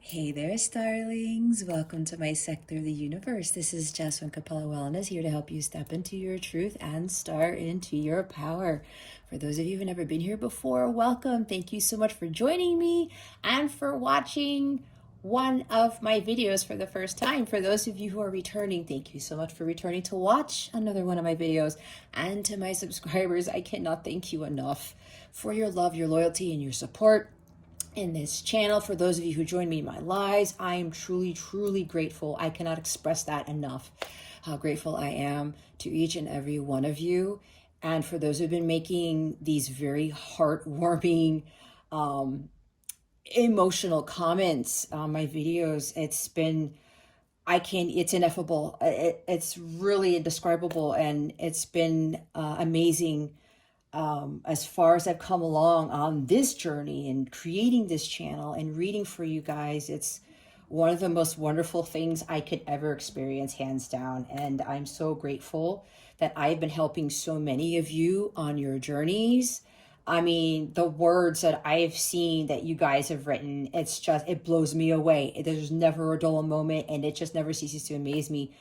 Hey there, starlings. Welcome to my sector of the universe. This is Jasmine Capella Wellness, here to help you step into your truth and star into your power. For those of you who've never been here before, welcome. Thank you so much for joining me and for watching one of my videos for the first time. For those of you who are returning, thank you so much for returning to watch another one of my videos. And to my subscribers, I cannot thank you enough for your love, your loyalty, and your support in this channel. For those of you who join me in my lives, I am truly grateful. I cannot express that enough, how grateful I am to each and every one of you. And for those who've been making these very heartwarming, emotional comments on my videos, it's ineffable. It's really indescribable, and it's been amazing. As far as I've come along on this journey and creating this channel and reading for you guys, it's one of the most wonderful things I could ever experience, hands down. And I'm so grateful that I've been helping so many of you on your journeys. I mean, the words that I've seen that you guys have written, it blows me away. There's never a dull moment, and it just never ceases to amaze me.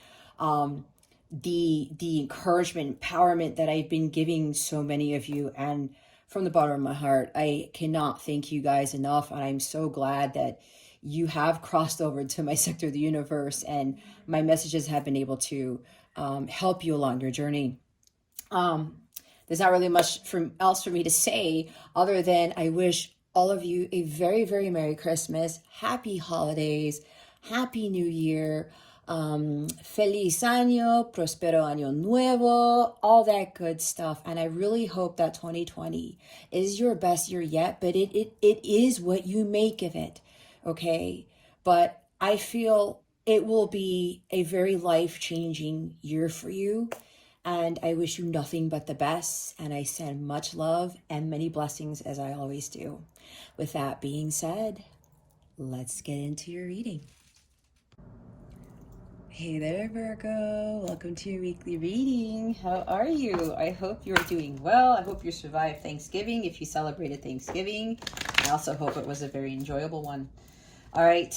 The encouragement, empowerment that I've been giving so many of you, and from the bottom of my heart, I cannot thank you guys enough. And I'm so glad that you have crossed over to my sector of the universe, and my messages have been able to help you along your journey. There's not really much else for me to say other than I wish all of you a very Merry Christmas, Happy Holidays, Happy New Year. Feliz año, prospero año nuevo, all that good stuff. And I really hope that 2020 is your best year yet, but it is what you make of it, okay? But I feel it will be a very life-changing year for you, and I wish you nothing but the best, and I send much love and many blessings, as I always do. With that being said, let's get into your reading. Hey there, Virgo. Welcome to your weekly reading. How are you? I hope you're doing well. I hope you survived Thanksgiving if you celebrated Thanksgiving. I also hope it was a very enjoyable one. All right,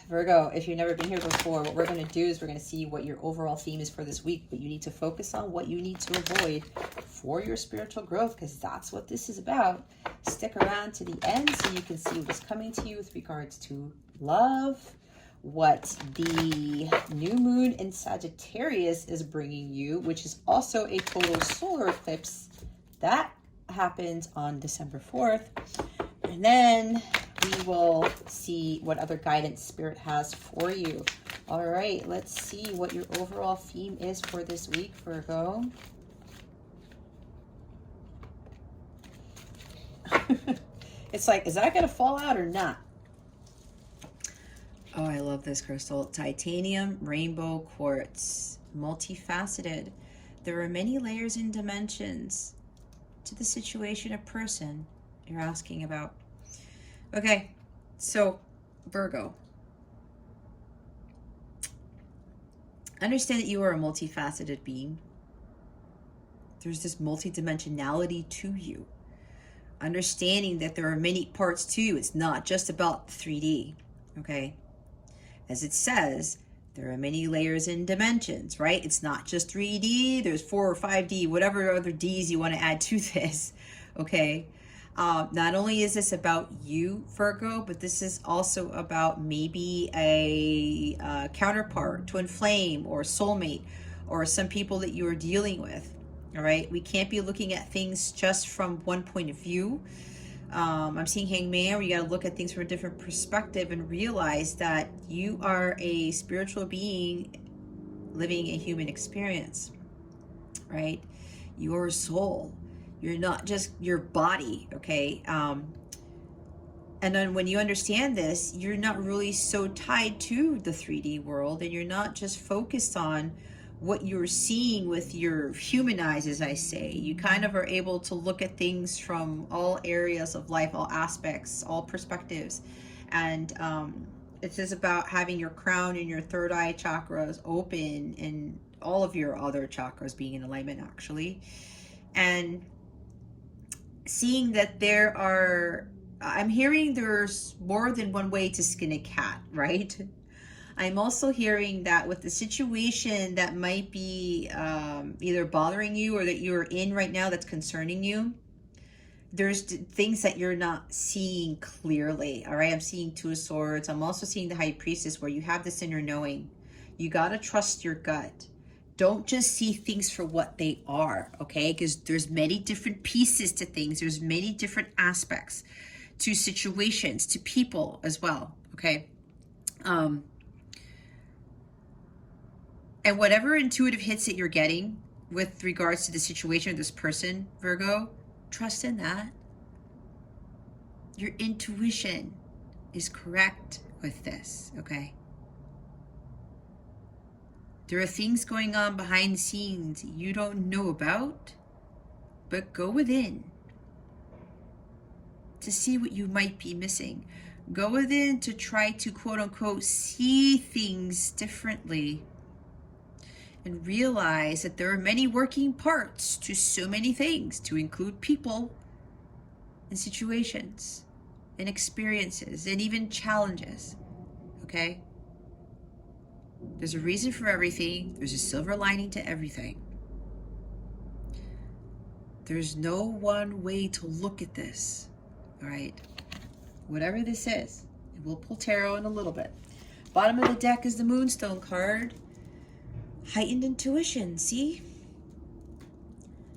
Virgo, if you've never been here before, what we're going to do is we're going to see what your overall theme is for this week, but you need to focus on what you need to avoid for your spiritual growth, because that's what this is about. Stick around to the end so you can see what's coming to you with regards to love, what the new moon in Sagittarius is bringing you, which is also a total solar eclipse that happens on December 4th. And then we will see what other guidance Spirit has for you. All right, let's see what your overall theme is for this week, Virgo. It's like, is that going to fall out or not? Oh, I love this crystal. Titanium rainbow quartz, multifaceted. There are many layers and dimensions to the situation or person you're asking about. Okay, so Virgo, understand that you are a multifaceted being. There's this multidimensionality to you. Understanding that there are many parts to you. It's not just about 3D, okay? As it says, there are many layers and dimensions, right? It's not just 3D, there's 4 or 5D, whatever other Ds you want to add to this, okay? Not only is this about you, Virgo, but this is also about maybe a counterpart, twin flame, or soulmate, or some people that you are dealing with, all right? We can't be looking at things just from one point of view. I'm seeing Hangman, where you got to look at things from a different perspective and realize that you are a spiritual being living a human experience, right? You're a soul. You're not just your body, okay? And then when you understand this, you're not really so tied to the 3D world, and you're not just focused on what you're seeing with your human eyes, as I say. You kind of are able to look at things from all areas of life, all aspects, all perspectives. And it's just about having your crown and your third eye chakras open, and all of your other chakras being in alignment, actually. And seeing that there are I'm hearing there's more than one way to skin a cat, right? I'm also hearing that with the situation that might be either bothering you or that you're in right now that's concerning you, there's things that you're not seeing clearly. All right, I'm seeing Two of Swords. I'm also seeing the High Priestess, where you have this inner knowing. You got to trust your gut. Don't just see things for what they are, okay? Because there's many different pieces to things. There's many different aspects to situations, to people as well, okay? And whatever intuitive hits that you're getting with regards to the situation of this person, Virgo, trust in that. Your intuition is correct with this, okay? There are things going on behind the scenes you don't know about, but go within to see what you might be missing. Go within to try to, quote unquote, see things differently and realize that there are many working parts to so many things, to include people and situations and experiences and even challenges, okay? There's a reason for everything. There's a silver lining to everything. There's no one way to look at this, all right? Whatever this is, and we'll pull tarot in a little bit. Bottom of the deck is the Moonstone card. Heightened intuition, see?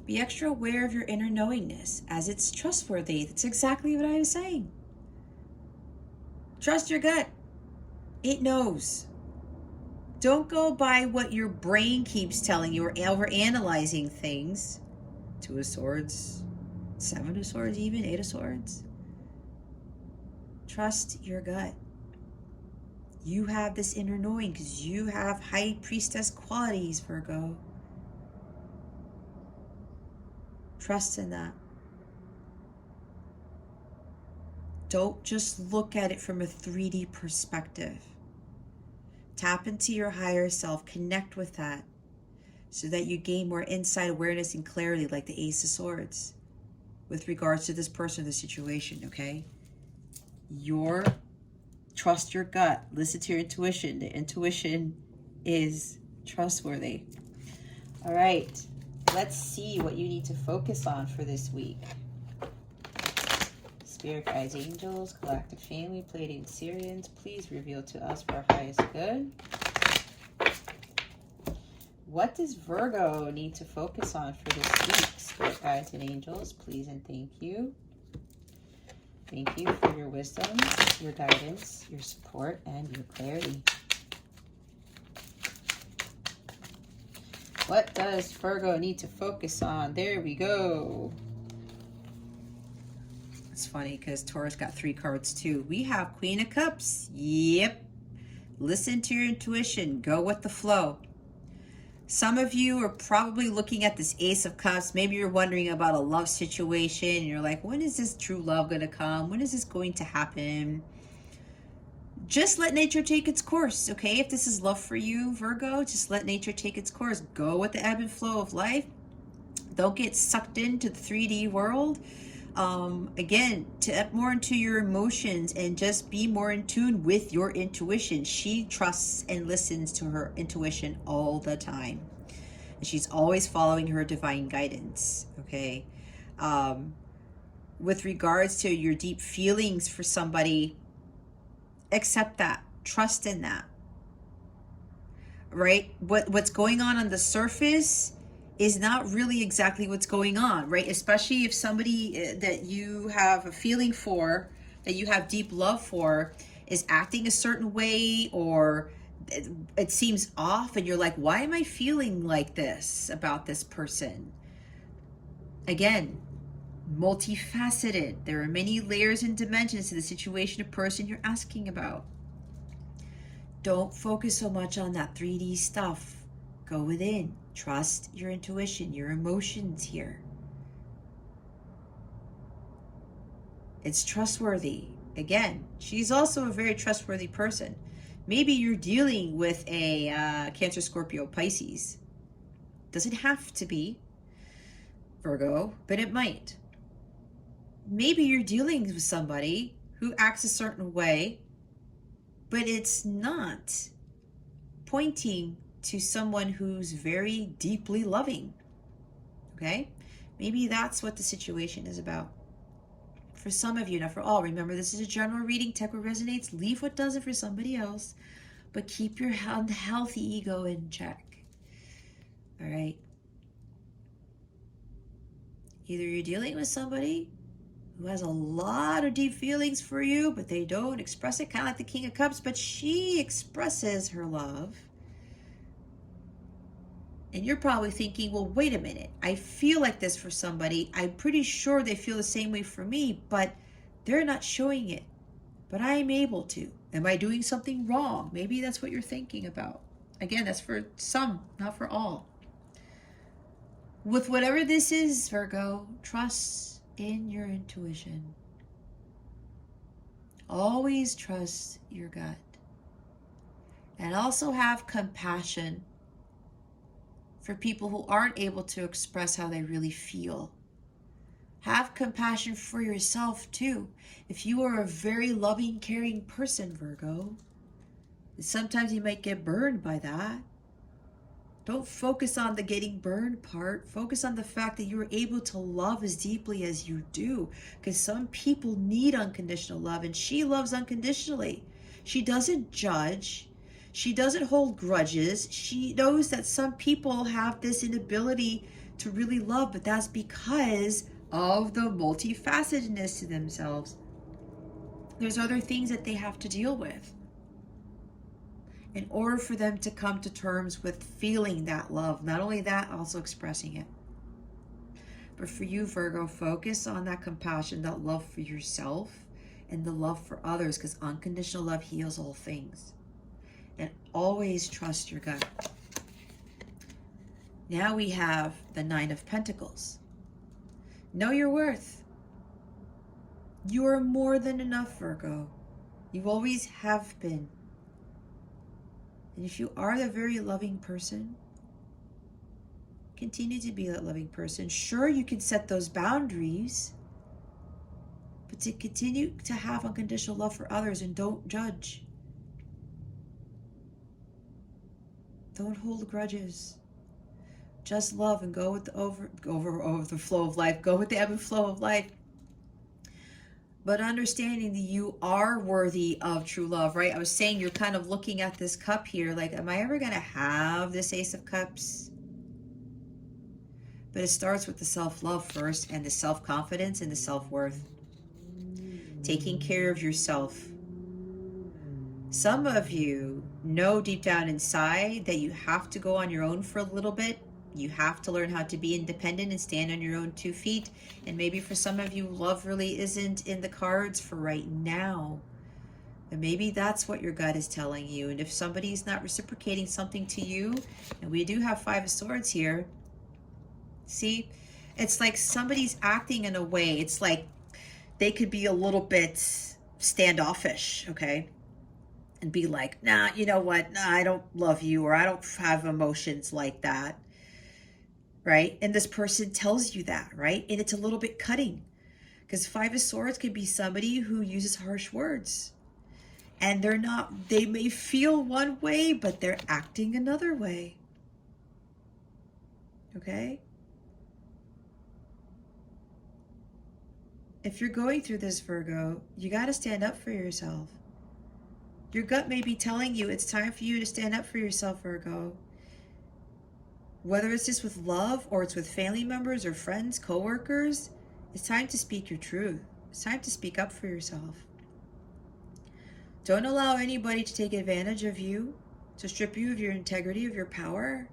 Be extra aware of your inner knowingness as it's trustworthy. That's exactly what I was saying. Trust your gut. It knows. Don't go by what your brain keeps telling you or overanalyzing things. Two of Swords, Seven of Swords even, Eight of Swords. Trust your gut. You have this inner knowing because you have High Priestess qualities, Virgo. Trust in that. Don't just look at it from a 3D perspective. Tap into your higher self, connect with that so that you gain more insight, awareness, and clarity, like the Ace of Swords with regards to this person, the situation, okay? Trust your gut. Listen to your intuition. The intuition is trustworthy. All right. Let's see what you need to focus on for this week. Spirit guides, angels, galactic family, Pleiadian Syrians, please reveal to us for our highest good. What does Virgo need to focus on for this week? Spirit guides and angels, please and thank you. Thank you for your wisdom, your guidance, your support, and your clarity. What does Virgo need to focus on? There we go. It's funny because Taurus got 3 cards too. We have Queen of Cups. Yep. Listen to your intuition. Go with the flow. Some of you are probably looking at this Ace of Cups. Maybe you're wondering about a love situation. And you're like, when is this true love going to come? When is this going to happen? Just let nature take its course, okay? If this is love for you, Virgo, just let nature take its course. Go with the ebb and flow of life. Don't get sucked into the 3D world. Again, tap more into your emotions and just be more in tune with your intuition. She trusts and listens to her intuition all the time. And she's always following her divine guidance, okay? With regards to your deep feelings for somebody, accept that. Trust in that. Right? What's going on the surface is not really exactly what's going on, right? Especially if somebody that you have a feeling for, that you have deep love for, is acting a certain way, or it seems off and you're like, why am I feeling like this about this person? Again, multifaceted. There are many layers and dimensions to the situation or person you're asking about. Don't focus so much on that 3D stuff. Go within. Trust your intuition, your emotions here. It's trustworthy. Again, she's also a very trustworthy person. Maybe you're dealing with a Cancer, Scorpio, Pisces. Doesn't have to be Virgo, but it might. maybe you're dealing with somebody who acts a certain way, but it's not pointing to someone who's very deeply loving. Okay? Maybe that's what the situation is about. For some of you, not for all. Remember, this is a general reading. Take what resonates. Leave what doesn't for somebody else. But keep your healthy ego in check. All right? Either you're dealing with somebody who has a lot of deep feelings for you, but they don't express it, kind of like the King of Cups, but she expresses her love. And you're probably thinking, well, wait a minute. I feel like this for somebody. I'm pretty sure they feel the same way for me, but they're not showing it. But I'm able to. Am I doing something wrong? Maybe that's what you're thinking about. Again, that's for some, not for all. With whatever this is, Virgo, trust in your intuition. Always trust your gut. And also have compassion for people who aren't able to express how they really feel. Have compassion for yourself too. If you are a very loving, caring person, Virgo, sometimes you might get burned by that. Don't focus on the getting burned part. Focus on the fact that you are able to love as deeply as you do. Because some people need unconditional love, and she loves unconditionally. She doesn't judge. She doesn't hold grudges. She knows that some people have this inability to really love, but that's because of the multifacetedness to themselves. There's other things that they have to deal with in order for them to come to terms with feeling that love. Not only that, also expressing it. But for you, Virgo, focus on that compassion, that love for yourself, and the love for others, because unconditional love heals all things. And always trust your gut. Now we have the Nine of Pentacles. Know your worth. You are more than enough, Virgo. You always have been. And if you are the very loving person, continue to be that loving person. Sure, you can set those boundaries, but to continue to have unconditional love for others, and don't judge. Don't hold grudges. Just love and go with the over the flow of life. Go with the ebb and flow of life. But understanding that you are worthy of true love, right? I was saying you're kind of looking at this cup here, like, am I ever going to have this Ace of Cups? But it starts with the self-love first, and the self-confidence and the self-worth. Taking care of yourself. Some of you know deep down inside that you have to go on your own for a little bit. You have to learn how to be independent and stand on your own 2 feet. And maybe for some of you, love really isn't in the cards for right now. And maybe that's what your gut is telling you. And if somebody's not reciprocating something to you, and we do have 5 of Swords here, see, it's like somebody's acting in a way, it's like they could be a little bit standoffish, okay? And be like, nah, you know what? Nah, I don't love you, or I don't have emotions like that. Right? And this person tells you that, right? And it's a little bit cutting, because 5 of Swords could be somebody who uses harsh words, and they may feel one way, but they're acting another way. Okay? If you're going through this, Virgo, you got to stand up for yourself. Your gut may be telling you it's time for you to stand up for yourself, Virgo. Whether it's just with love, or it's with family members or friends, co-workers, it's time to speak your truth. It's time to speak up for yourself. Don't allow anybody to take advantage of you, to strip you of your integrity, of your power.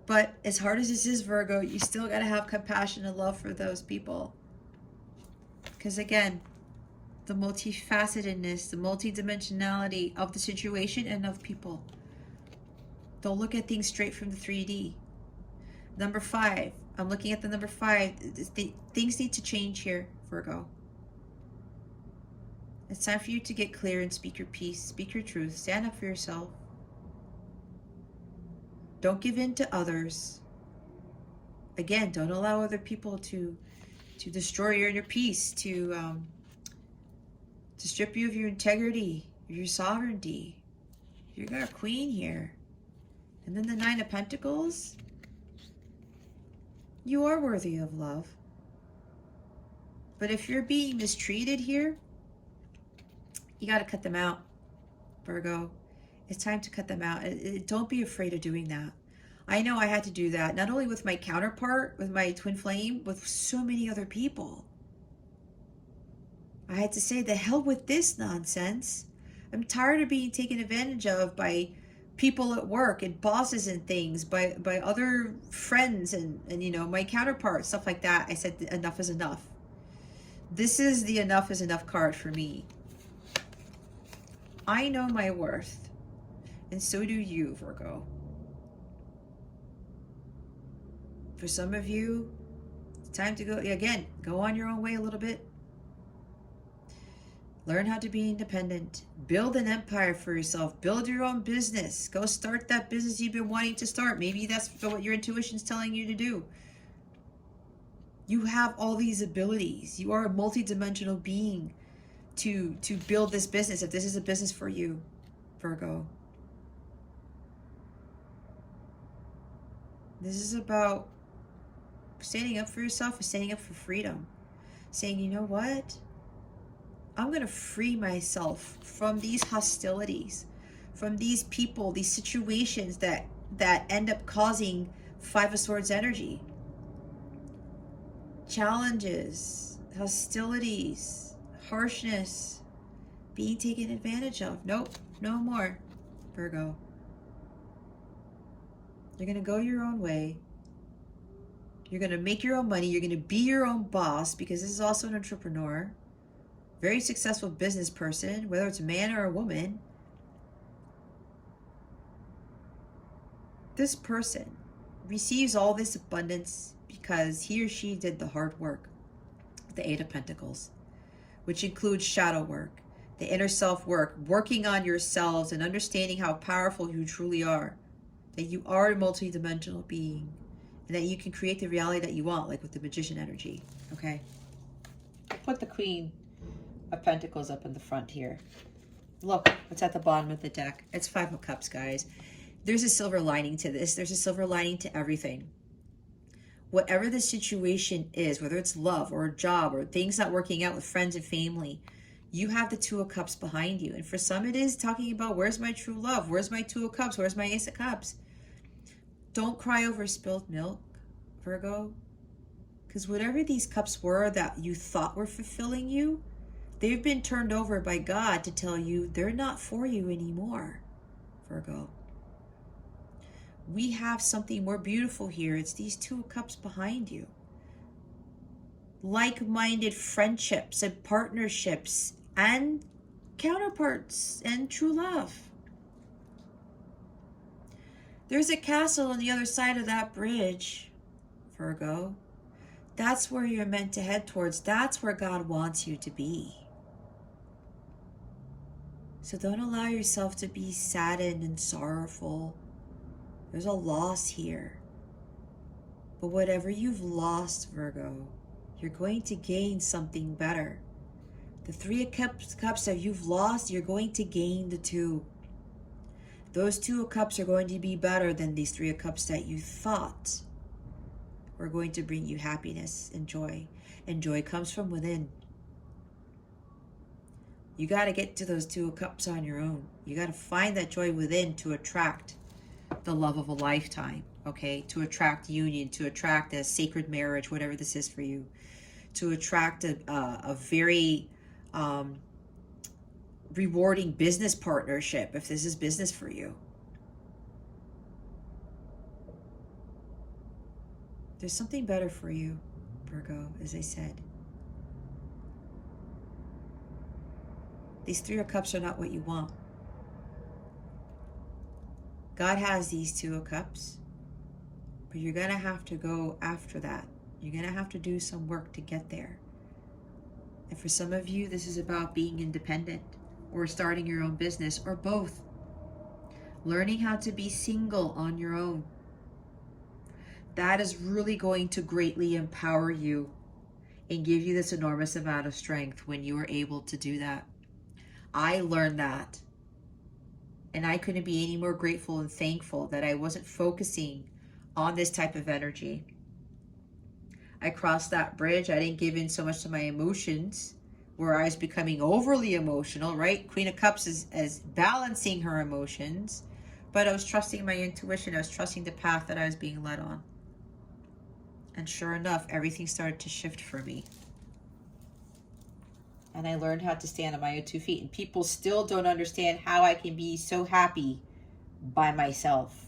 But as hard as this is, Virgo, you still got to have compassion and love for those people. Because again, the multifacetedness, the multidimensionality of the situation and of people. Don't look at things straight from the 3D. Number 5. I'm looking at the number 5. Things need to change here, Virgo. It's time for you to get clear and speak your peace. Speak your truth. Stand up for yourself. Don't give in to others. Again, don't allow other people to to destroy your inner peace, to strip you of your integrity, your sovereignty. You got a queen here. And then the Nine of Pentacles. You are worthy of love. But if you're being mistreated here, you got to cut them out, Virgo. It's time to cut them out. Don't be afraid of doing that. I know I had to do that, not only with my counterpart, with my twin flame, with so many other people. I had to say, the hell with this nonsense. I'm tired of being taken advantage of by people at work and bosses and things, by other friends and you know, my counterparts, stuff like that. I said, enough is enough. This is the enough is enough card for me. I know my worth, and so do you, Virgo. For some of you, it's time to go, again, go on your own way a little bit. Learn how to be independent. Build an empire for yourself. Build your own business. Go start that business you've been wanting to start. Maybe that's what your intuition's telling you to do. You have all these abilities. You are a multidimensional being to build this business, if this is a business for you, Virgo. This is about standing up for yourself, standing up for freedom. Saying, you know what? I'm going to free myself from these hostilities, from these people, these situations that end up causing Five of Swords energy. Challenges, hostilities, harshness, being taken advantage of. Nope, no more, Virgo. You're going to go your own way. You're going to make your own money. You're going to be your own boss, because this is also an entrepreneur. Very successful business person, whether it's a man or a woman. This person receives all this abundance because he or she did the hard work. The Eight of Pentacles, which includes shadow work, the inner self work, working on yourselves and understanding how powerful you truly are. That you are a multidimensional being, and that you can create the reality that you want, like with the Magician energy, okay? Put the Queen of Pentacles up in the front here. Look what's at the bottom of the deck. It's Five of Cups, guys. There's a silver lining to this. There's a silver lining to everything. Whatever the situation is, whether it's love or a job or things not working out with friends and family, you have the Two of Cups behind you. And for some, it is talking about, where's my true love? Where's my Two of Cups? Where's my Ace of Cups? Don't cry over spilled milk, Virgo. Because whatever these cups were that you thought were fulfilling you, they've been turned over by God to tell you they're not for you anymore, Virgo. We have something more beautiful here. It's these Two of Cups behind you. Like-minded friendships and partnerships and counterparts and true love. There's a castle on the other side of that bridge, Virgo. That's where you're meant to head towards. That's where God wants you to be. So don't allow yourself to be saddened and sorrowful. There's a loss here. But whatever you've lost, Virgo, you're going to gain something better. The Three of Cups that you've lost, you're going to gain the Two. Those Two of Cups are going to be better than these Three of Cups that you thought were going to bring you happiness and joy. And joy comes from within. You got to get to those Two of Cups on your own. You got to find that joy within to attract the love of a lifetime, okay? To attract union, to attract a sacred marriage, whatever this is for you. To attract a very rewarding business partnership, if this is business for you. There's something better for you, Virgo, as I said. These Three of Cups are not what you want. God has these Two of Cups, but you're going to have to go after that. You're going to have to do some work to get there. And for some of you, this is about being independent or starting your own business, or both. Learning how to be single on your own. That is really going to greatly empower you and give you this enormous amount of strength when you are able to do that. I learned that. And I couldn't be any more grateful and thankful that I wasn't focusing on this type of energy. I crossed that bridge. I didn't give in so much to my emotions, where I was becoming overly emotional, right? Queen of Cups is balancing her emotions, but I was trusting my intuition. I was trusting the path that I was being led on. And sure enough, everything started to shift for me. And I learned how to stand on my own 2 feet. And people still don't understand how I can be so happy by myself.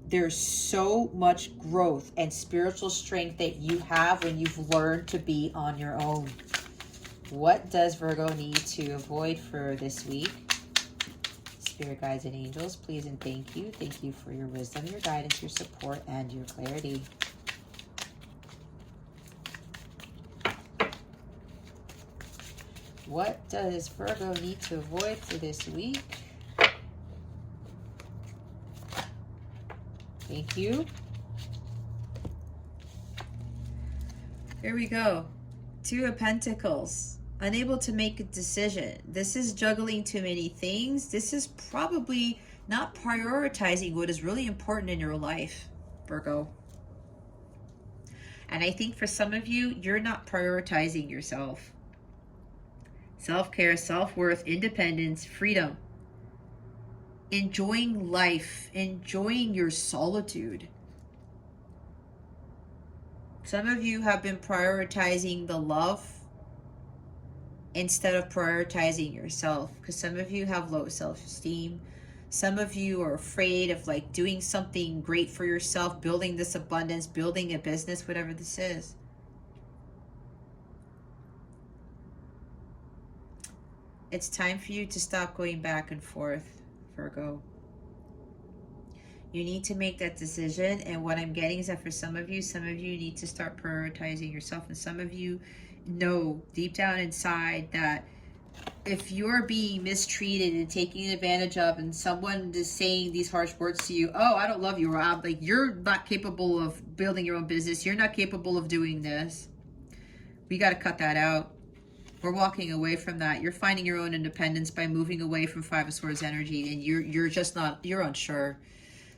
There's so much growth and spiritual strength that you have when you've learned to be on your own. What does Virgo need to avoid for this week? Spirit guides and angels, please and thank you. Thank you for your wisdom, your guidance, your support, and your clarity. What does Virgo need to avoid for this week? Thank you. Here we go. 2 of Pentacles. Unable to make a decision. This is juggling too many things. This is probably not prioritizing what is really important in your life, Virgo. And I think for some of you, you're not prioritizing yourself. Self-care, self-worth, independence, freedom. Enjoying life, enjoying your solitude. Some of you have been prioritizing the love instead of prioritizing yourself, because some of you have low self-esteem. Some of you are afraid of like doing something great for yourself, building this abundance, building a business, whatever this is. It's time for you to stop going back and forth, Virgo. You need to make that decision. And what I'm getting is that for some of you need to start prioritizing yourself. And some of you know deep down inside that if you're being mistreated and taken advantage of, and someone is saying these harsh words to you, oh, I don't love you, Rob, like you're not capable of building your own business, you're not capable of doing this, we got to cut that out. We're walking away from that. You're finding your own independence by moving away from 5 of Swords energy, and you're just not, you're unsure.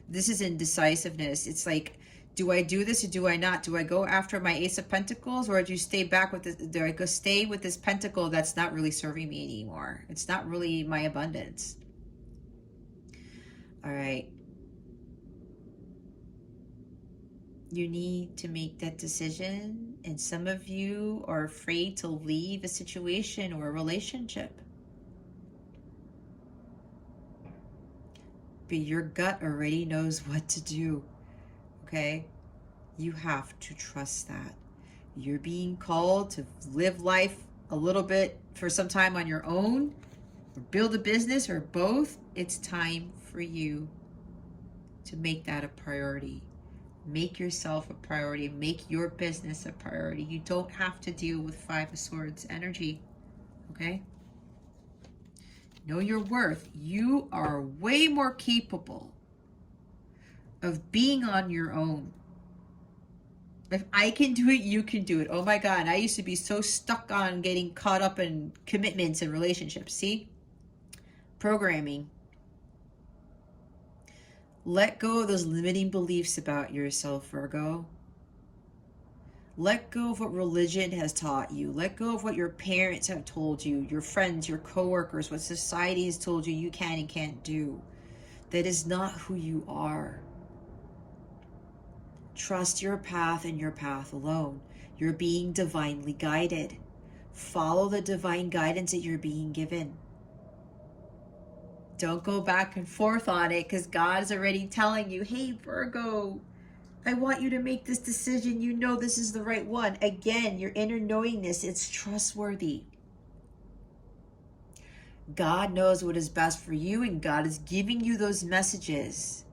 This is indecisiveness. It's like, do I do this or do I not? Do I go after my Ace of Pentacles, or do you stay back with this? Do I go stay with this pentacle that's not really serving me anymore? It's not really my abundance. All right. You need to make that decision, and some of you are afraid to leave a situation or a relationship. But your gut already knows what to do, okay? You have to trust that. You're being called to live life a little bit for some time on your own, or build a business, or both. It's time for you to make that a priority. Make yourself a priority. Make your business a priority. You don't have to deal with 5 of Swords energy, okay? Know your worth. You are way more capable of being on your own. If I can do it, you can do it. Oh my God, I used to be so stuck on getting caught up in commitments and relationships. See? Programming. Let go of those limiting beliefs about yourself, Virgo. Let go of what religion has taught you. Let go of what your parents have told you, your friends, your coworkers, what society has told you you can and can't do. That is not who you are. Trust your path and your path alone. You're being divinely guided. Follow the divine guidance that you're being given. Don't go back and forth on it, because God's already telling you, hey, Virgo, I want you to make this decision. You know this is the right one. Again, your inner knowingness, it's trustworthy. God knows what is best for you, and God is giving you those messages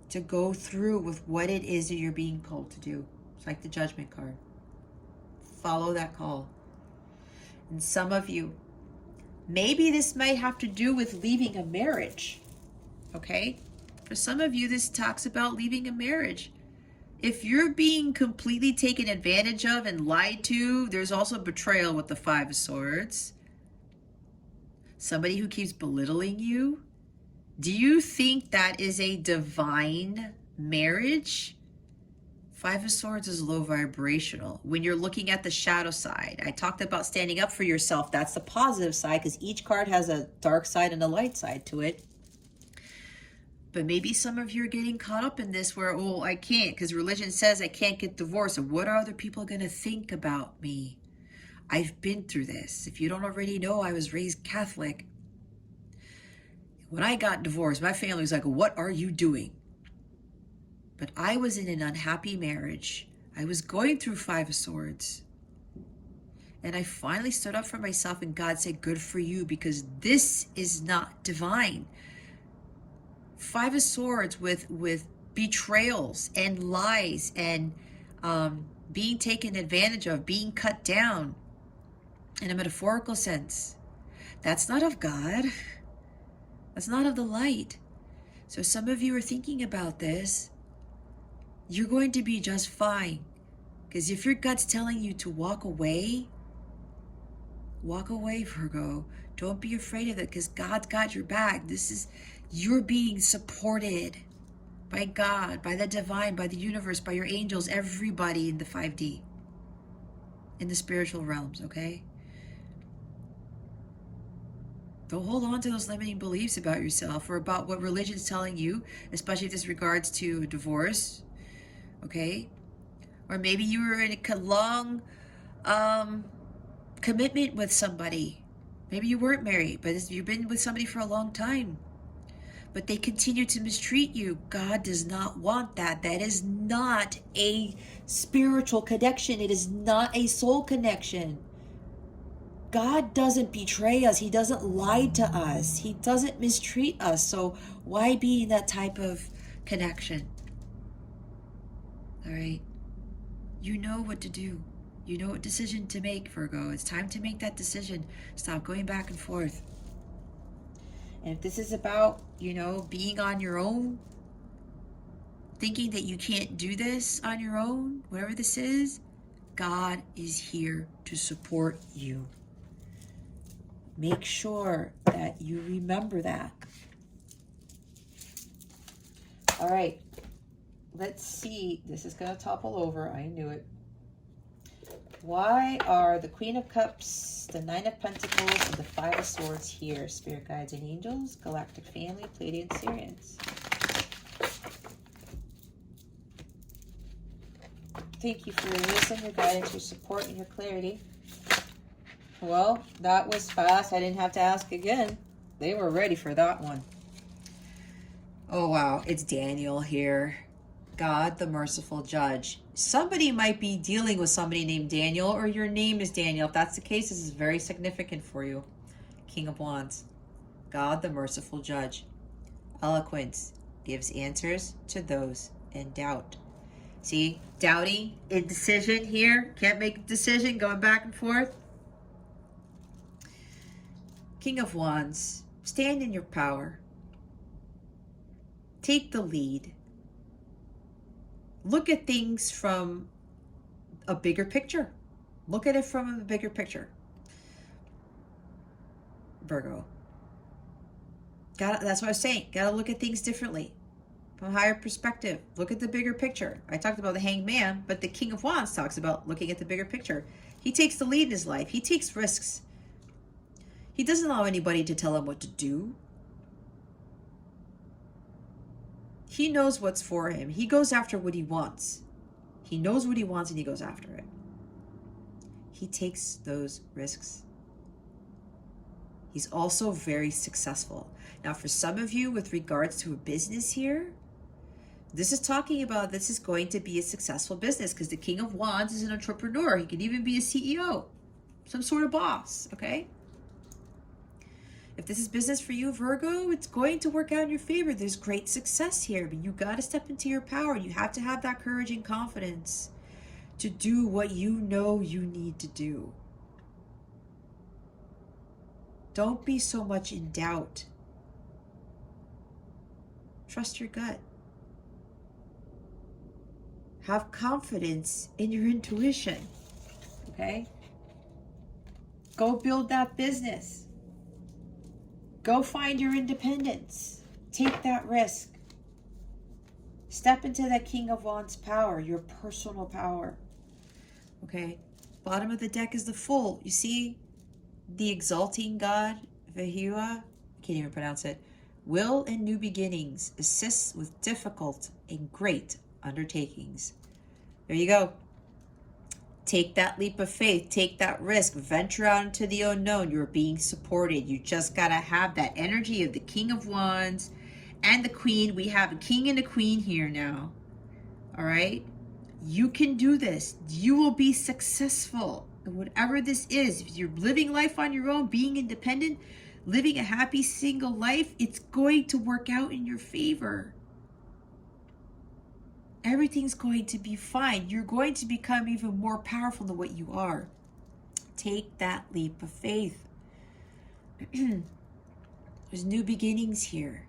to go through with what it is that you're being called to do. It's like the Judgment card. Follow that call. And some of you, maybe this might have to do with leaving a marriage, okay? For some of you, this talks about leaving a marriage. If you're being completely taken advantage of and lied to, there's also betrayal with the Five of Swords. Somebody who keeps belittling you. Do you think that is a divine marriage? Five of Swords is low vibrational. When you're looking at the shadow side, I talked about standing up for yourself. That's the positive side, because each card has a dark side and a light side to it. But maybe some of you are getting caught up in this where, oh, I can't, because religion says I can't get divorced. And what are other people going to think about me? I've been through this. If you don't already know, I was raised Catholic. When I got divorced, my family was like, what are you doing? But I was in an unhappy marriage. I was going through Five of Swords. And I finally stood up for myself, and God said, good for you, because this is not divine. Five of Swords with betrayals and lies and being taken advantage of, being cut down in a metaphorical sense. That's not of God. That's not of the light. So some of you are thinking about this. You're going to be just fine. Because if your gut's telling you to walk away, Virgo. Don't be afraid of it, because God's got your back. You're being supported by God, by the divine, by the universe, by your angels, everybody in the 5D, in the spiritual realms, okay? Don't hold on to those limiting beliefs about yourself or about what religion's telling you, especially if this regards to a divorce, okay? Or maybe you were in a long commitment with somebody. Maybe you weren't married, but you've been with somebody for a long time. But they continue to mistreat you. God does not want that. That is not a spiritual connection. It is not a soul connection. God doesn't betray us. He doesn't lie to us. He doesn't mistreat us. So why be in that type of connection? All right. You know what to do. You know what decision to make, Virgo. It's time to make that decision. Stop going back and forth. And if this is about, being on your own, thinking that you can't do this on your own, whatever this is, God is here to support you. Make sure that you remember that. All right. Let's see. This is going to topple over. I knew it. Why are the Queen of Cups, the Nine of Pentacles, and the Five of Swords here? Spirit guides and angels, galactic family, Pleiadian Sirians. Thank you for your wisdom, your guidance, your support, and your clarity. Well, that was fast. I didn't have to ask again. They were ready for that one. Oh, wow. It's Daniel here. God, the merciful judge. Somebody might be dealing with somebody named Daniel, or your name is Daniel. If that's the case, this is very significant for you. King of Wands. God, the merciful judge. Eloquence gives answers to those in doubt. See, doubting, indecision here. Can't make a decision, going back and forth. King of Wands. Stand in your power. Take the lead. Look at things from a bigger picture. Look at it from a bigger picture. Virgo. That's what I was saying. Gotta look at things differently. From a higher perspective. Look at the bigger picture. I talked about the Hanged Man, but the King of Wands talks about looking at the bigger picture. He takes the lead in his life. He takes risks. He doesn't allow anybody to tell him what to do. He knows what's for him. He goes after what he wants. He knows what he wants and he goes after it. He takes those risks. He's also very successful. Now, for some of you, with regards to a business here, this is talking about this is going to be a successful business, because the King of Wands is an entrepreneur. He can even be a CEO, some sort of boss, okay? If this is business for you, Virgo, it's going to work out in your favor. There's great success here, but you got to step into your power. You have to have that courage and confidence to do what you know you need to do. Don't be so much in doubt. Trust your gut. Have confidence in your intuition. Okay? Go build that business. Go find your independence. Take that risk. Step into that King of Wands power, your personal power. Okay? Bottom of the deck is the Fool. You see the exalting God, Virgo, I can't even pronounce it. Will and new beginnings, assists with difficult and great undertakings. There you go. Take that leap of faith. Take that risk. Venture out into the unknown. You're being supported. You just got to have that energy of the King of Wands and the Queen. We have a King and a Queen here now. All right? You can do this. You will be successful. And whatever this is, if you're living life on your own, being independent, living a happy single life, it's going to work out in your favor. Everything's going to be fine. You're going to become even more powerful than what you are. Take that leap of faith. There's new beginnings here.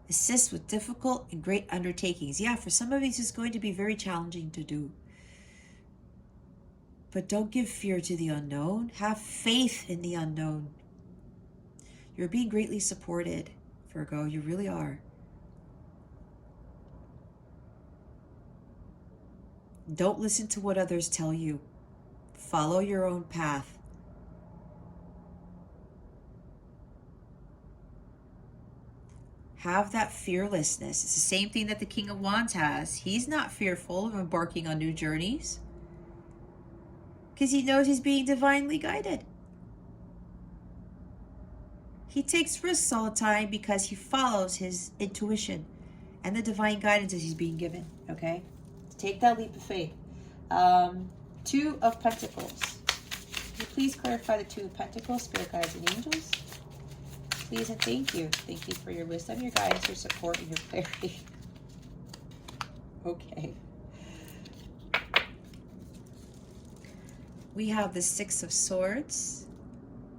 Assist with difficult and great undertakings. Yeah, for some of these, it's going to be very challenging to do. But don't give fear to the unknown. Have faith in the unknown. You're being greatly supported, Virgo. You really are. Don't listen to what others tell you. Follow your own path. Have that fearlessness. It's the same thing that the King of Wands has. He's not fearful of embarking on new journeys because he knows he's being divinely guided. He takes risks all the time because he follows his intuition and the divine guidance that he's being given, okay? Take that leap of faith. Two of Pentacles. Can you please clarify the Two of Pentacles, Spirit Guides and Angels? Please and thank you. Thank you for your wisdom, your guidance, your support, and your clarity. Okay. We have the Six of Swords,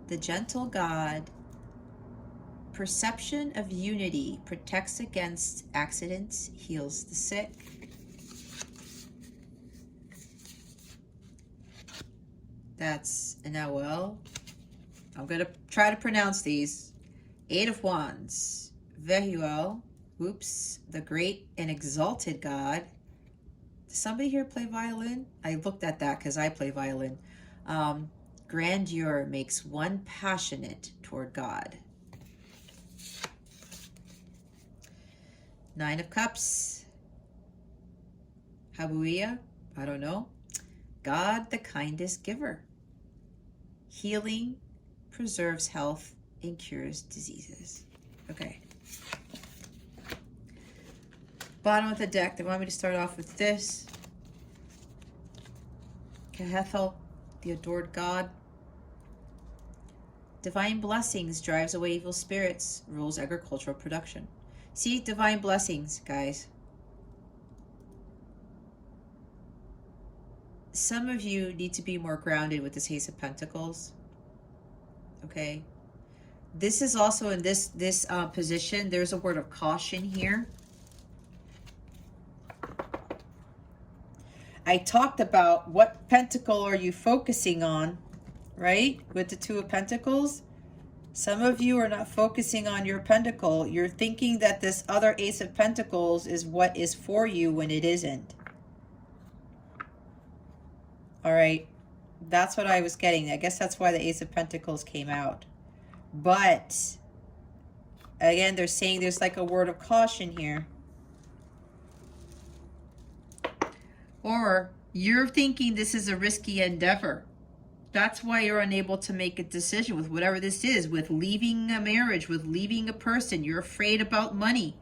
the Gentle God, perception of unity, protects against accidents, heals the sick. That's an LL. I'm going to try to pronounce these. Eight of Wands, Virgo, oops, the great and exalted God. Does somebody here play violin? I looked at that because I play violin. Grandeur makes one passionate toward God. Nine of Cups, Habuia, I don't know. God, the kindest giver. Healing, preserves health, and cures diseases. Okay. Bottom of the deck, they want me to start off with this. Kehethel, the adored God. Divine blessings drives away evil spirits, rules agricultural production. See, divine blessings, guys. Some of you need to be more grounded with this Ace of Pentacles. Okay. This is also in this position. There's a word of caution here. I talked about what pentacle are you focusing on, right? With the Two of Pentacles. Some of you are not focusing on your pentacle. You're thinking that this other Ace of Pentacles is what is for you when it isn't. All right. That's what I was getting. I guess that's why the Ace of Pentacles came out. But again, they're saying there's like a word of caution here. Or you're thinking this is a risky endeavor. That's why you're unable to make a decision with whatever this is, with leaving a marriage, with leaving a person. You're afraid about money.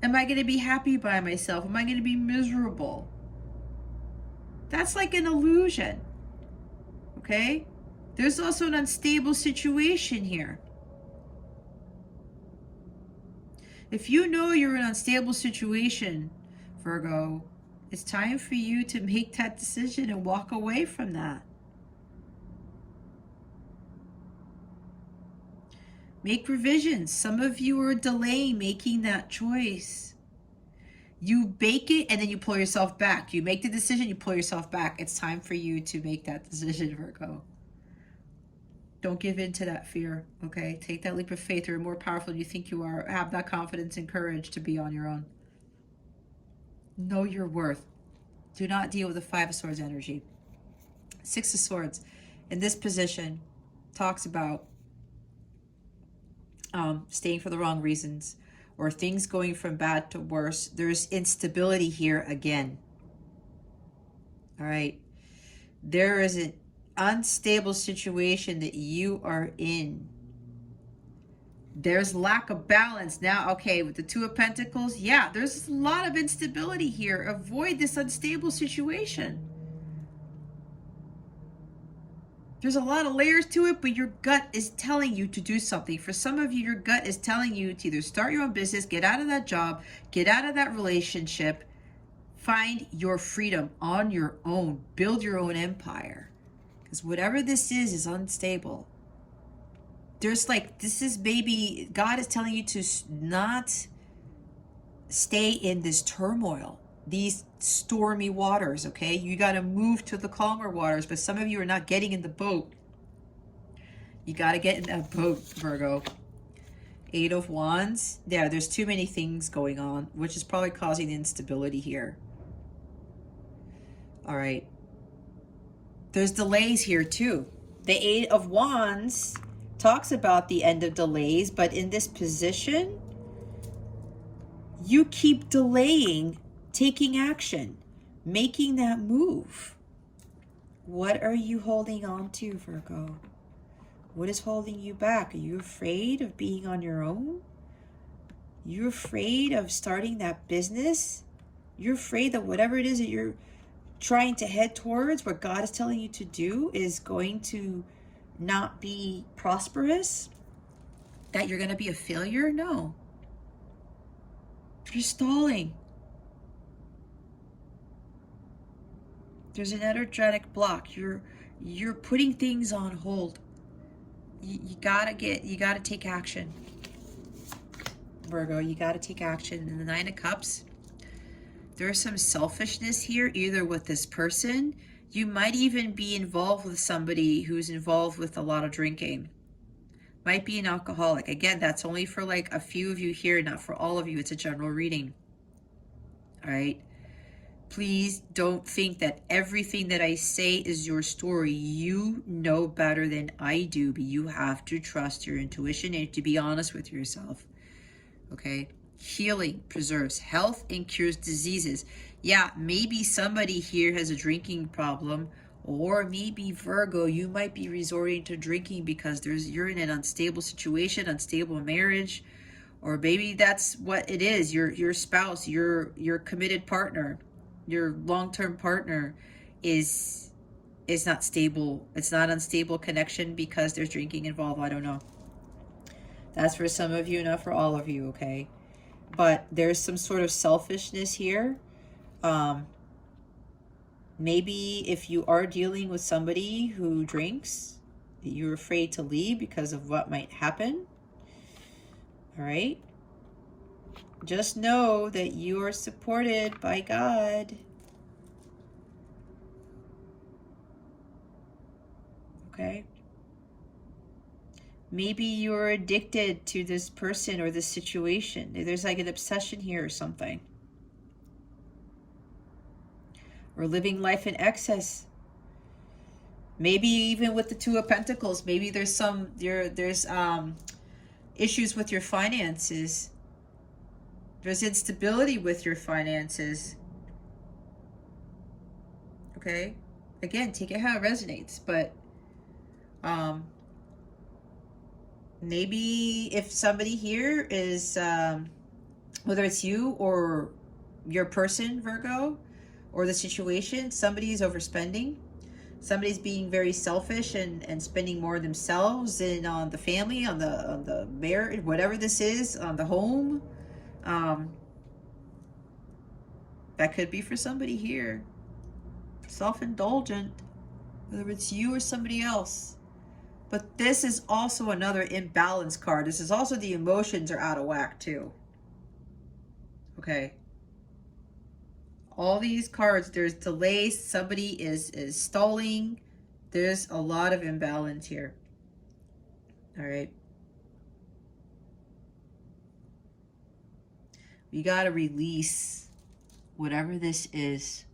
Am I going to be happy by myself? Am I going to be miserable? That's like an illusion. Okay? There's also an unstable situation here. If you know you're in an unstable situation, Virgo, it's time for you to make that decision and walk away from that. Make revisions. Some of you are delaying making that choice. You bake it and then you pull yourself back. You make the decision, you pull yourself back. It's time for you to make that decision, Virgo. Don't give in to that fear, okay? Take that leap of faith. You're more powerful than you think you are. Have that confidence and courage to be on your own. Know your worth. Do not deal with the Five of Swords energy. Six of Swords in this position talks about staying for the wrong reasons or things going from bad to worse. There's instability here again. All right. There is an unstable situation that you are in. There's lack of balance. Now, okay, with the Two of Pentacles, yeah, there's a lot of instability here. Avoid this unstable situation. There's a lot of layers to it, but your gut is telling you to do something. For some of you, your gut is telling you to either start your own business, get out of that job, get out of that relationship, find your freedom on your own, build your own empire. Because whatever this is unstable. There's like, this is maybe, God is telling you to not stay in this turmoil, these stormy waters, okay? You got to move to the calmer waters, but some of you are not getting in the boat. You got to get in that boat, Virgo. Eight of Wands. Yeah, there's too many things going on, which is probably causing instability here. All right. There's delays here too. The Eight of Wands talks about the end of delays, but in this position, you keep delaying taking action, making that move. What are you holding on to, Virgo? What is holding you back? Are you afraid of being on your own? You're afraid of starting that business? You're afraid that whatever it is that you're trying to head towards, what God is telling you to do, is going to not be prosperous? That you're going to be a failure? No. You're stalling. There's an energetic block. You're putting things on hold. You gotta take action, Virgo. You gotta take action. In the Nine of Cups, there's some selfishness here, either with this person. You might even be involved with somebody who's involved with a lot of drinking. Might be an alcoholic. Again, that's only for like a few of you here, not for all of you. It's a general reading. All right. Please don't think that everything that I say is your story. You know better than I do, but you have to trust your intuition and to be honest with yourself. Okay? Healing preserves health and cures diseases. Yeah, maybe somebody here has a drinking problem, or maybe, Virgo, you might be resorting to drinking because you're in an unstable situation, unstable marriage, or maybe that's what it is. Your spouse, your committed partner, your long-term partner is not stable. It's not unstable connection because there's drinking involved. I don't know. That's for some of you, not for all of you, okay? But there's some sort of selfishness here. Maybe if you are dealing with somebody who drinks, you're afraid to leave because of what might happen. All right? Just know that you are supported by God. Okay? Maybe you're addicted to this person or this situation. There's like an obsession here or something. Or living life in excess. Maybe even with the Two of Pentacles, maybe there's issues with your finances. There's instability with your finances. Okay? Again, take it how it resonates, but maybe if somebody here is, whether it's you or your person, Virgo, or the situation, somebody is overspending. Somebody's being very selfish and spending more themselves and on the family, on the marriage, whatever this is, on the home. That could be for somebody here. Self-indulgent, whether it's you or somebody else. But this is also another imbalance card. This is also the emotions are out of whack too. Okay. All these cards, there's delays. Somebody is stalling. There's a lot of imbalance here. All right. We got to release whatever this is.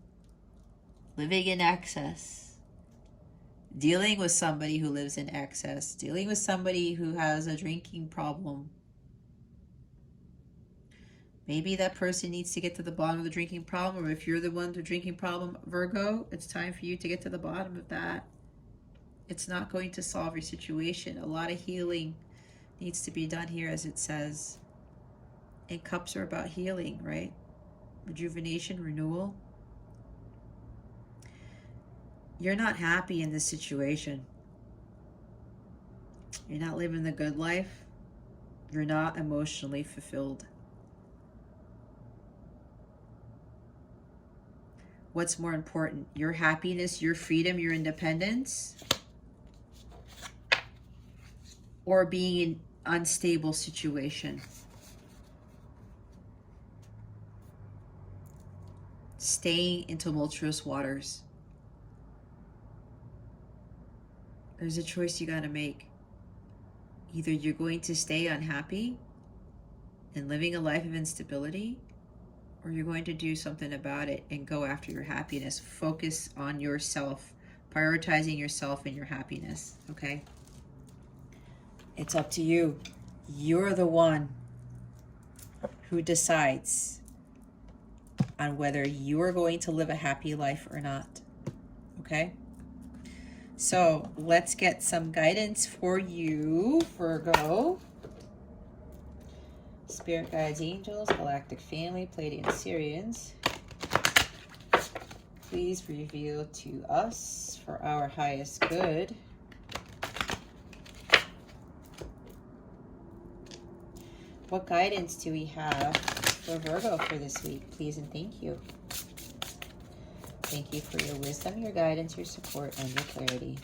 Living in excess. Dealing with somebody who lives in excess. Dealing with somebody who has a drinking problem. Maybe that person needs to get to the bottom of the drinking problem, or if you're the one with the drinking problem, Virgo, it's time for you to get to the bottom of that. It's not going to solve your situation. A lot of healing needs to be done here, as it says. And cups are about healing, right? Rejuvenation, renewal. You're not happy in this situation. You're not living the good life. You're not emotionally fulfilled. What's more important? Your happiness, your freedom, your independence? Or being in an unstable situation? Staying in tumultuous waters. There's a choice you got to make. Either you're going to stay unhappy and living a life of instability, or you're going to do something about it and go after your happiness. Focus on yourself, prioritizing yourself and your happiness, okay? It's up to you. You're the one who decides on whether you are going to live a happy life or not, okay? So let's get some guidance for you, Virgo. Spirit guides, angels, galactic family, Pleiadian Syrians. Please reveal to us for our highest good. What guidance do we have for Virgo for this week? Please and thank you. Thank you for your wisdom, your guidance, your support, and your clarity.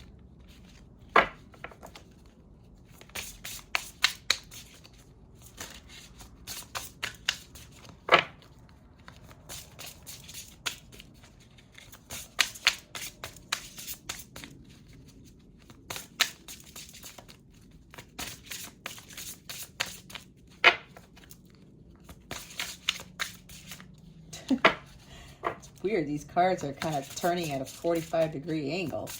Weird, these cards are kind of turning at a 45-degree angle.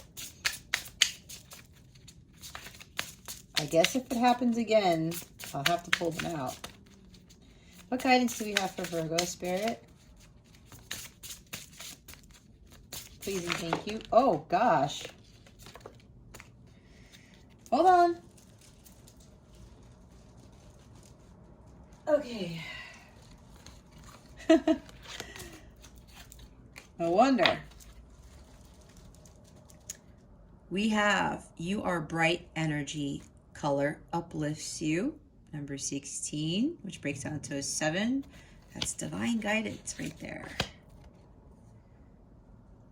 I guess if it happens again, I'll have to pull them out. What guidance do we have for Virgo, Spirit? Please and thank you. Oh, gosh. Hold on. Okay. No wonder. We have, you are bright energy. Color uplifts you. Number 16, which breaks down to a 7. That's divine guidance right there.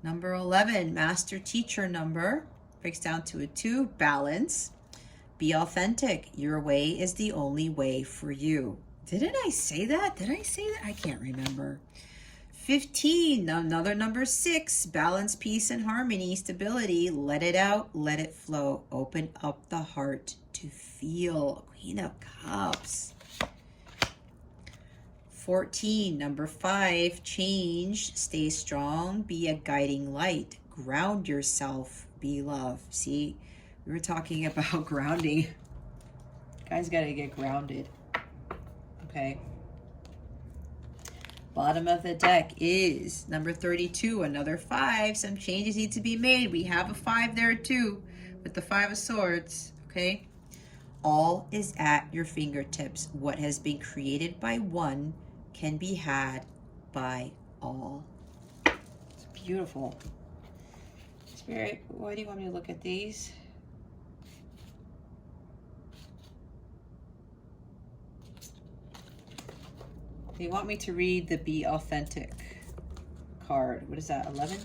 Number 11, master teacher number. Breaks down to a 2, balance. Be authentic. Your way is the only way for you. Didn't I say that? Did I say that? I can't remember. 15, another number 6, balance, peace, and harmony, stability. Let it out, let it flow. Open up the heart to feel. Queen of Cups. 14, number 5, change, stay strong, be a guiding light. Ground yourself, be love. See, we were talking about grounding. Guys gotta get grounded. Okay. Bottom of the deck is number 32, another 5. Some changes need to be made. We have a 5 there too, with the 5 of Swords, okay? All is at your fingertips. What has been created by one can be had by all. It's beautiful. Spirit, why do you want me to look at these? You want me to read the Be Authentic card. What is that, 11?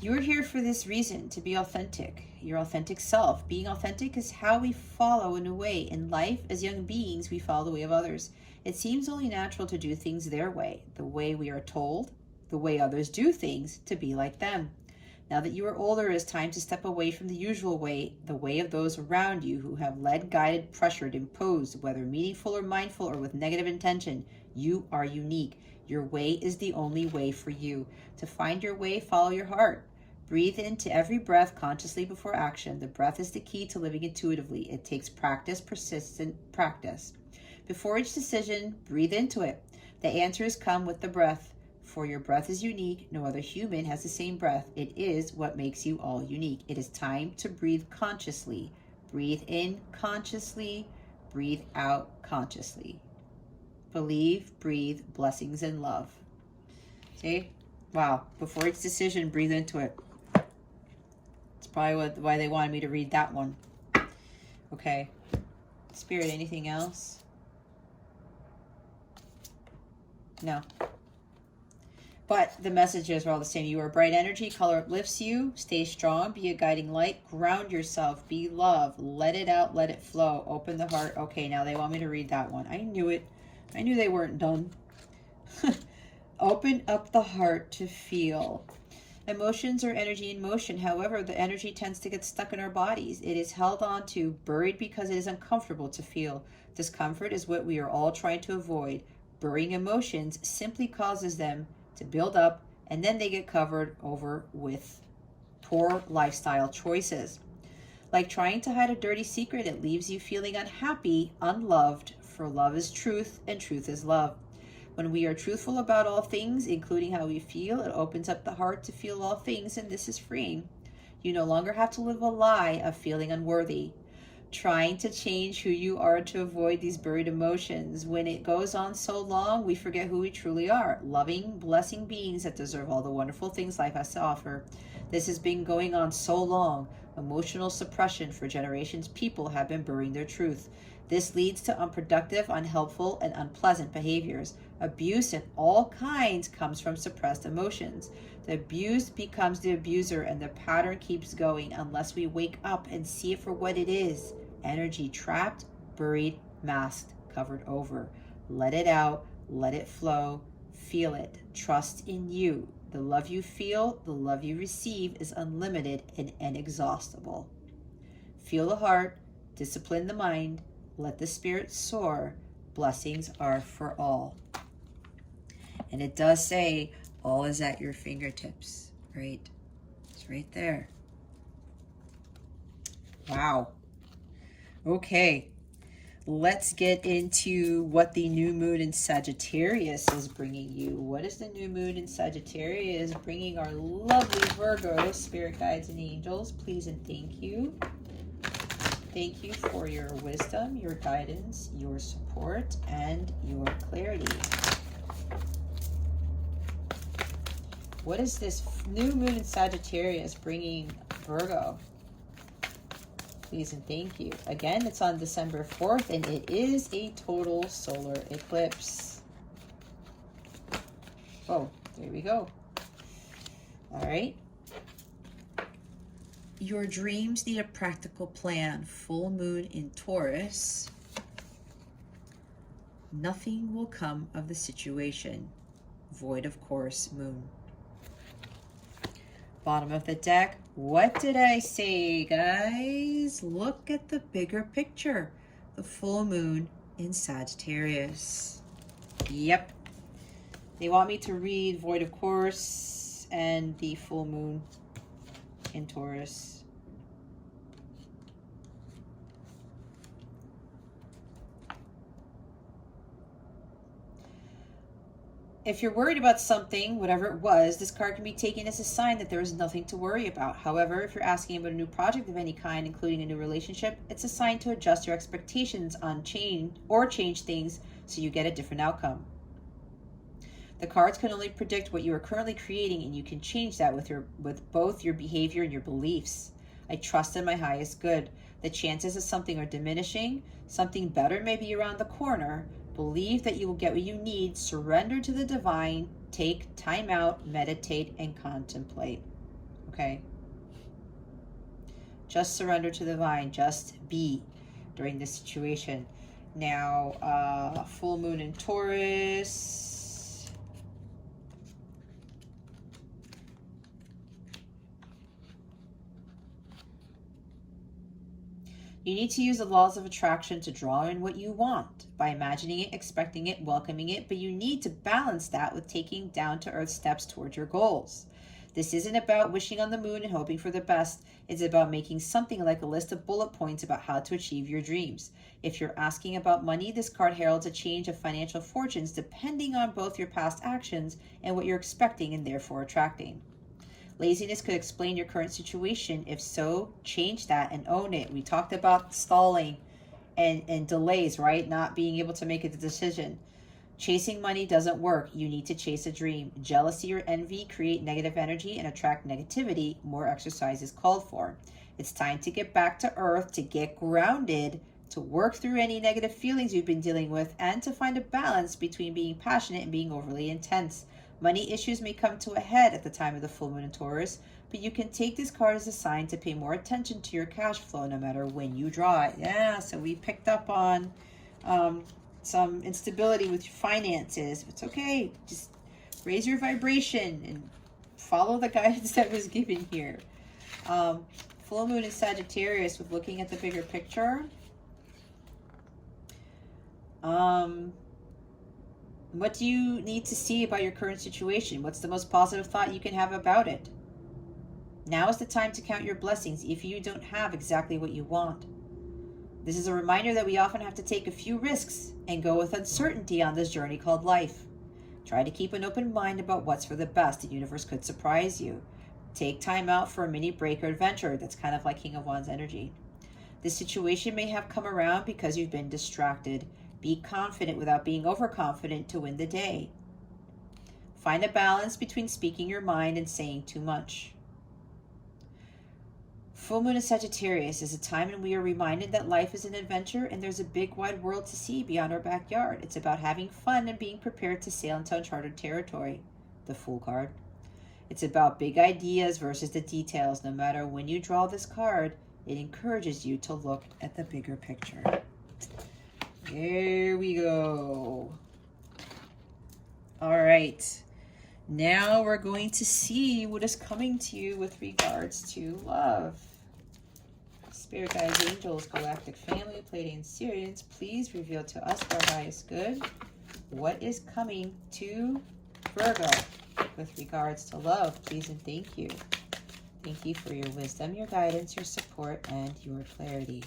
You're here for this reason, to be authentic, your authentic self. Being authentic is how we follow in a way. In life, as young beings, we follow the way of others. It seems only natural to do things their way, the way we are told, the way others do things, to be like them. Now that you are older, it is time to step away from the usual way, the way of those around you who have led, guided, pressured, imposed, whether meaningful or mindful or with negative intention. You are unique. Your way is the only way for you. To find your way, follow your heart. Breathe into every breath consciously before action. The breath is the key to living intuitively. It takes practice, persistent practice. Before each decision, breathe into it. The answers come with the breath. For your breath is unique. No other human has the same breath. It is what makes you all unique. It is time to breathe consciously. Breathe in consciously. Breathe out consciously. Believe, breathe, blessings and love. See? Wow. Before each decision, breathe into it. It's probably why they wanted me to read that one. Okay. Spirit, anything else? No. But the messages are all the same. You are bright energy. Color uplifts you. Stay strong. Be a guiding light. Ground yourself. Be love. Let it out. Let it flow. Open the heart. Okay, now they want me to read that one. I knew it. I knew they weren't done. Open up the heart to feel. Emotions are energy in motion. However, the energy tends to get stuck in our bodies. It is held on to, buried because it is uncomfortable to feel. Discomfort is what we are all trying to avoid. Burying emotions simply causes them to build up, and then they get covered over with poor lifestyle choices. Like trying to hide a dirty secret, it leaves you feeling unhappy, unloved, for love is truth and truth is love. When we are truthful about all things, including how we feel, it opens up the heart to feel all things, and this is freeing. You no longer have to live a lie of feeling unworthy, trying to change who you are to avoid these buried emotions. When it goes on so long, we forget who we truly are, loving, blessing beings that deserve all the wonderful things life has to offer. This has been going on so long. Emotional suppression for generations. People have been burying their truth. This leads to unproductive, unhelpful, and unpleasant behaviors. Abuse in all kinds comes from suppressed emotions. The abused becomes the abuser, and the pattern keeps going unless we wake up and see it for what it is. Energy trapped, buried, masked, covered over. Let it out, let it flow, feel it. Trust in you. The love you feel, the love you receive is unlimited and inexhaustible. Feel the heart, discipline the mind, let the spirit soar. Blessings are for all. And it does say, all is at your fingertips, right? It's right there. Wow. Okay. Let's get into what the new moon in Sagittarius is bringing you. What is the new moon in Sagittarius bringing our lovely Virgo, spirit guides and angels? Please and thank you. Thank you for your wisdom, your guidance, your support, and your clarity. What is this new moon in Sagittarius bringing Virgo? Please and thank you. Again, it's on December 4th, and it is a total solar eclipse. Oh, there we go. All right. Your dreams need a practical plan. Full moon in Taurus. Nothing will come of the situation. Void of course, moon. Bottom of the deck. What did I say, guys? Look at the bigger picture. The full moon in Sagittarius. Yep. They want me to read Void of Course and the full moon in Taurus. If you're worried about something, whatever it was, this card can be taken as a sign that there is nothing to worry about. However, if you're asking about a new project of any kind, including a new relationship, it's a sign to adjust your expectations on change things so you get a different outcome. The cards can only predict what you are currently creating, and you can change that with both your behavior and your beliefs. I trust in my highest good. The chances of something are diminishing. Something better may be around the corner. Believe that you will get what you need. Surrender to the divine. Take time out, meditate, and contemplate. Okay? Just surrender to the divine. Just be during this situation. Now, full moon in Taurus. You need to use the laws of attraction to draw in what you want by imagining it, expecting it, welcoming it, but you need to balance that with taking down-to-earth steps toward your goals. This isn't about wishing on the moon and hoping for the best. It's about making something like a list of bullet points about how to achieve your dreams. If you're asking about money, this card heralds a change of financial fortunes depending on both your past actions and what you're expecting and therefore attracting. Laziness could explain your current situation. If so, change that and own it. We talked about stalling and delays, right? Not being able to make a decision. Chasing money doesn't work. You need to chase a dream. Jealousy or envy create negative energy and attract negativity. More exercise is called for. It's time to get back to earth, to get grounded, to work through any negative feelings you've been dealing with, and to find a balance between being passionate and being overly intense. Money issues may come to a head at the time of the full moon in Taurus, but you can take this card as a sign to pay more attention to your cash flow no matter when you draw it. Yeah, so we picked up on some instability with your finances. It's okay. Just raise your vibration and follow the guidance that was given here. Full moon in Sagittarius with looking at the bigger picture. What do you need to see about your current situation? What's the most positive thought you can have about it? Now is the time to count your blessings if you don't have exactly what you want. This is a reminder that we often have to take a few risks and go with uncertainty on this journey called life. Try to keep an open mind about what's for the best. The universe could surprise you. Take time out for a mini break or adventure. That's kind of like King of Wands energy. This situation may have come around because you've been distracted. Be confident without being overconfident to win the day. Find a balance between speaking your mind and saying too much. Full moon in Sagittarius is a time when we are reminded that life is an adventure and there's a big wide world to see beyond our backyard. It's about having fun and being prepared to sail into uncharted territory. The Fool card. It's about big ideas versus the details. No matter when you draw this card, it encourages you to look at the bigger picture. There we go. All right. Now we're going to see what is coming to you with regards to love. Spirit guides, angels, galactic family, Pleiadian Sirians, please reveal to us for our highest good what is coming to Virgo with regards to love. Please and thank you. Thank you for your wisdom, your guidance, your support, and your clarity.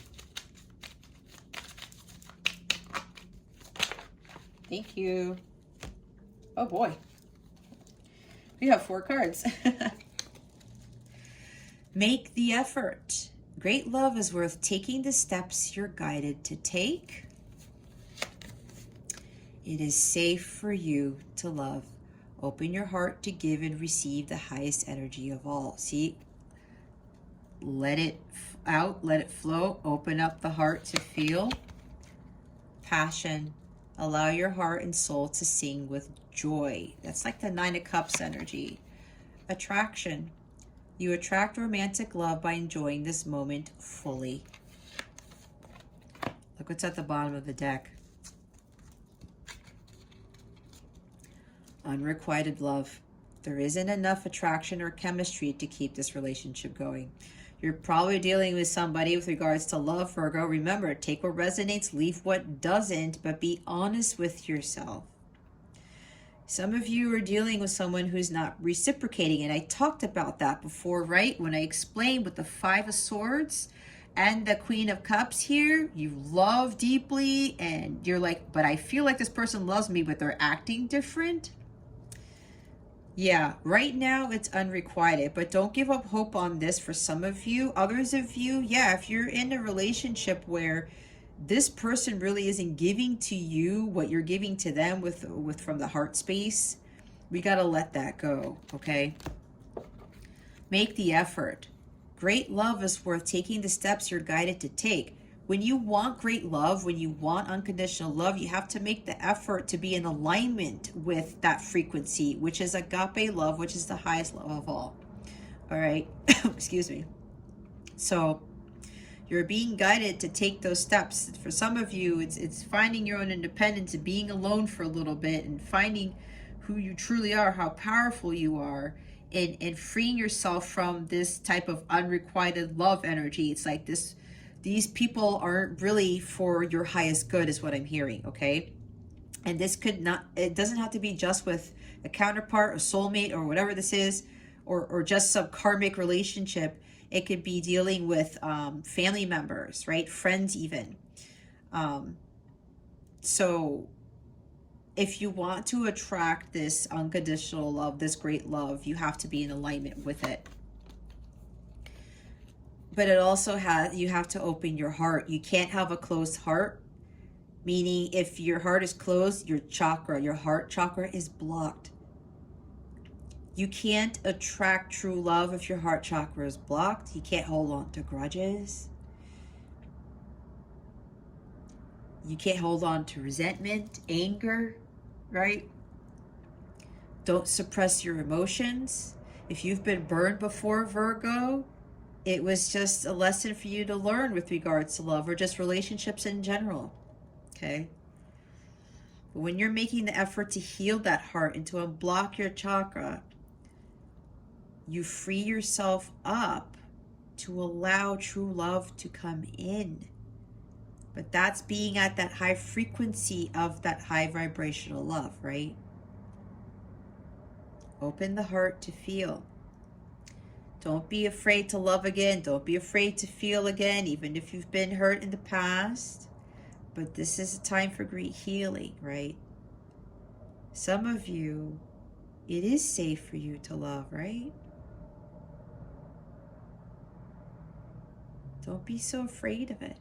Thank you. Oh boy. We have 4 cards. Make the effort. Great love is worth taking the steps you're guided to take. It is safe for you to love. Open your heart to give and receive the highest energy of all. See? Let it out, let it flow. Open up the heart to feel passion. Allow your heart and soul to sing with joy. That's like the 9 of Cups energy. Attraction. You attract romantic love by enjoying this moment fully. Look what's at the bottom of the deck. Unrequited love. There isn't enough attraction or chemistry to keep this relationship going. You're probably dealing with somebody with regards to love, Virgo. Remember, take what resonates, leave what doesn't, but be honest with yourself. Some of you are dealing with someone who's not reciprocating, and I talked about that before, right? When I explained with the 5 of Swords and the Queen of Cups here, you love deeply, and you're like, but I feel like this person loves me, but they're acting different. Yeah, right now it's unrequited, but don't give up hope on this for some of you. Others of you, yeah, if you're in a relationship where this person really isn't giving to you what you're giving to them with from the heart space, we got to let that go, okay? Make the effort. Great love is worth taking the steps you're guided to take. When you want great love, when you want unconditional love, you have to make the effort to be in alignment with that frequency, which is agape love, which is the highest love of all. All right. Excuse me. So You're being guided to take those steps. For some of you, it's finding your own independence and being alone for a little bit and finding who you truly are, how powerful you are, and freeing yourself from this type of unrequited love energy. It's like these people aren't really for your highest good is what I'm hearing, okay? And this could not, it doesn't have to be just with a counterpart, a soulmate, or whatever this is, or just some karmic relationship. It could be dealing with family members, right? Friends even. So if you want to attract this unconditional love, this great love, you have to be in alignment with it. But it also you have to open your heart. You can't have a closed heart, meaning if your heart is closed, your heart chakra is blocked. You can't attract true love if your heart chakra is blocked. You can't hold on to grudges. You can't hold on to resentment, anger, right? Don't suppress your emotions. If you've been burned before, Virgo, it was just a lesson for you to learn with regards to love or just relationships in general, okay? But when you're making the effort to heal that heart and to unblock your chakra, you free yourself up to allow true love to come in. But that's being at that high frequency of that high vibrational love, right? Open the heart to feel. Don't be afraid to love again. Don't be afraid to feel again, even if you've been hurt in the past. But this is a time for great healing, right? Some of you, it is safe for you to love, right? Don't be so afraid of it.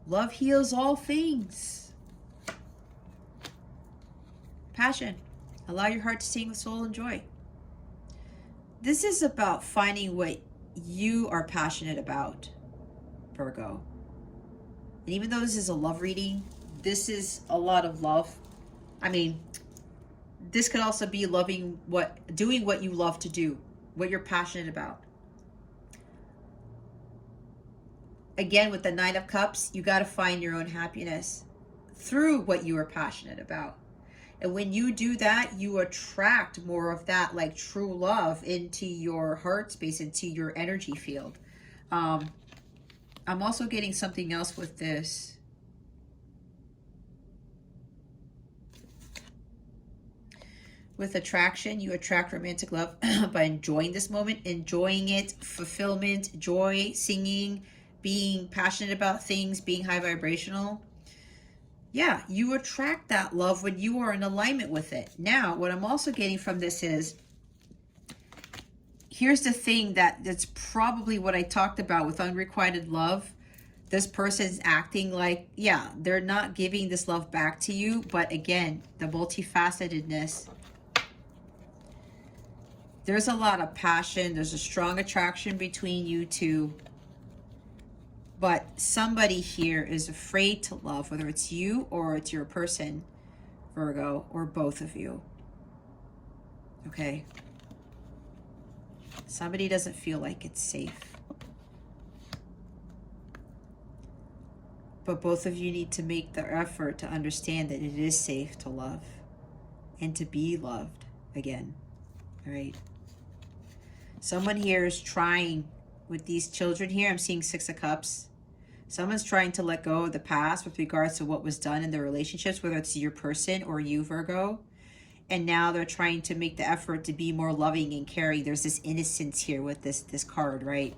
Love heals all things. Passion. Allow your heart to sing with soul and joy. This is about finding what you are passionate about, Virgo. And even though this is a love reading, this is a lot of love. I mean, this could also be doing what you love to do, what you're passionate about. Again, with the Nine of Cups, you got to find your own happiness through what you are passionate about. And when you do that, you attract more of that, like true love, into your heart space, into your energy field. I'm also getting something else with this. With attraction, you attract romantic love by enjoying this moment, enjoying it, fulfillment, joy, singing, being passionate about things, being high vibrational. Yeah, you attract that love when you are in alignment with it. Now, what I'm also getting from this is, here's the thing that's probably what I talked about with unrequited love. This person's acting like, yeah, they're not giving this love back to you. But again, the multifacetedness. There's a lot of passion. There's a strong attraction between you two. But somebody here is afraid to love, whether it's you or it's your person, Virgo, or both of you. Okay? Somebody doesn't feel like it's safe. But both of you need to make the effort to understand that it is safe to love and to be loved again. All right? Someone here is trying with these children here. I'm seeing Six of Cups. Someone's trying to let go of the past with regards to what was done in their relationships, whether it's your person or you, Virgo. And now they're trying to make the effort to be more loving and caring. There's this innocence here with this card, right?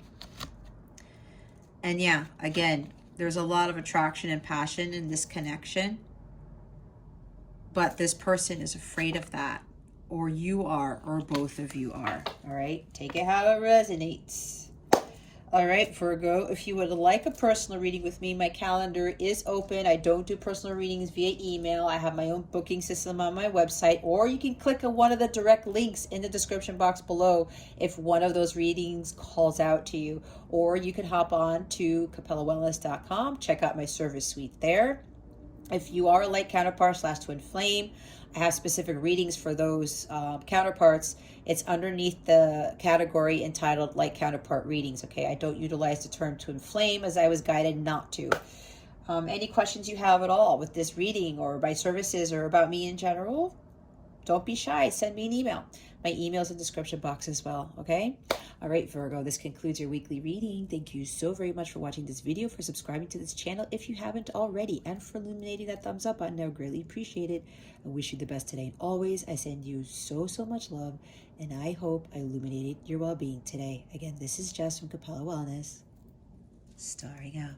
And yeah, again, there's a lot of attraction and passion in this connection. But this person is afraid of that. Or you are, or both of you are. All right? Take it how it resonates. All right, Virgo, if you would like a personal reading with me, my calendar is open. I don't do personal readings via email. I have my own booking system on my website, or you can click on one of the direct links in the description box below if one of those readings calls out to you. Or you can hop on to capellawellness.com, check out my service suite there. If you are a light counterpart / twin flame, I have specific readings for those counterparts. It's underneath the category entitled light counterpart readings. Okay, I don't utilize the term twin flame as I was guided not to. Any questions you have at all with this reading or my services or about me in general, don't be shy. Send me an email. My email's in the description box as well, okay? All right, Virgo, this concludes your weekly reading. Thank you so very much for watching this video, for subscribing to this channel if you haven't already, and for illuminating that thumbs up button. I would greatly appreciate it. I wish you the best today and always. I send you so much love, and I hope I illuminated your well-being today. Again, this is Jess from Capella Wellness, starring out.